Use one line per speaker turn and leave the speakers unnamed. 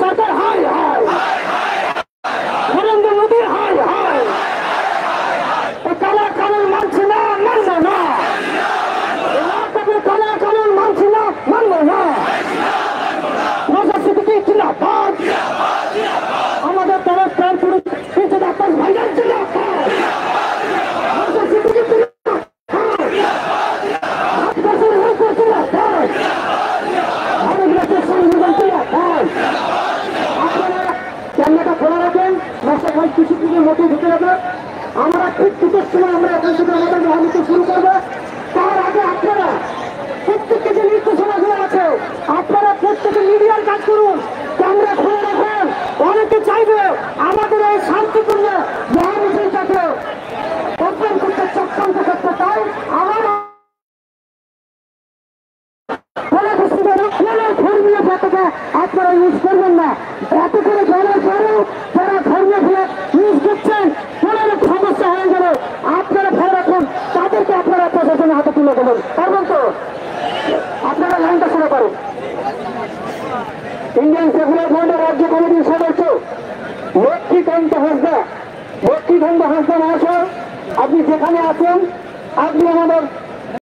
সরকার হাই হাই, নরেন্দ্র মোদী হাই হাই, কালা কানুন মানছে না, মানবে না, কালা কানুন মানছে না, মানবে না, জিন্দাবাদ, আমাদের তরফ থেকে ডাক্তার ভাইজান জিন্দাবাদ, ক্যামেরাটা খোলা রাখেন, মাস্টার ভাই কিছু কিছুর মধ্যে ঢুকে যাবে। আমরা ঠিক দুটোর সময় আমরা এখান থেকে আমাদের মহামিত্র শুরু করবো। তার আগে আপনারা প্রত্যেককে যে নির্দেশনাগুলো আছে আপনারা প্রত্যেকে মিডিয়ার কাজ করুন, ক্যামেরা খোলা রাখুন। অনেকে চাইবে আমাদের এই শান্তিপূর্ণ মহামিত্রটাকে বদনাম করতে, চক্রান্ত করতে, তাই আমার ধর্মীয় পতাকা আপনারা ইউজ করবেন না। এত করে জানার পরেও যারা ধর্মীয় ফ্ল্যাগ ইউজ করছেন তাদের সমস্যা হয়ে গেলে আপনারা ফেলে রাখুন, তাদেরকে আপনারা প্রশাসনের হাতে তুলে দেবেন। পারবেন তো? আপনারা লাইনটা শুরু করুন। ইন্ডিয়ান সেকুলার ফ্রন্টের রাজ্য কমিটির সদস্য লক্ষ্মীকান্ত হাঁসদা, লক্ষ্মীকান্ত হাঁসদা মহাশয়, আপনি যেখানে আছেন আপনি আমাদের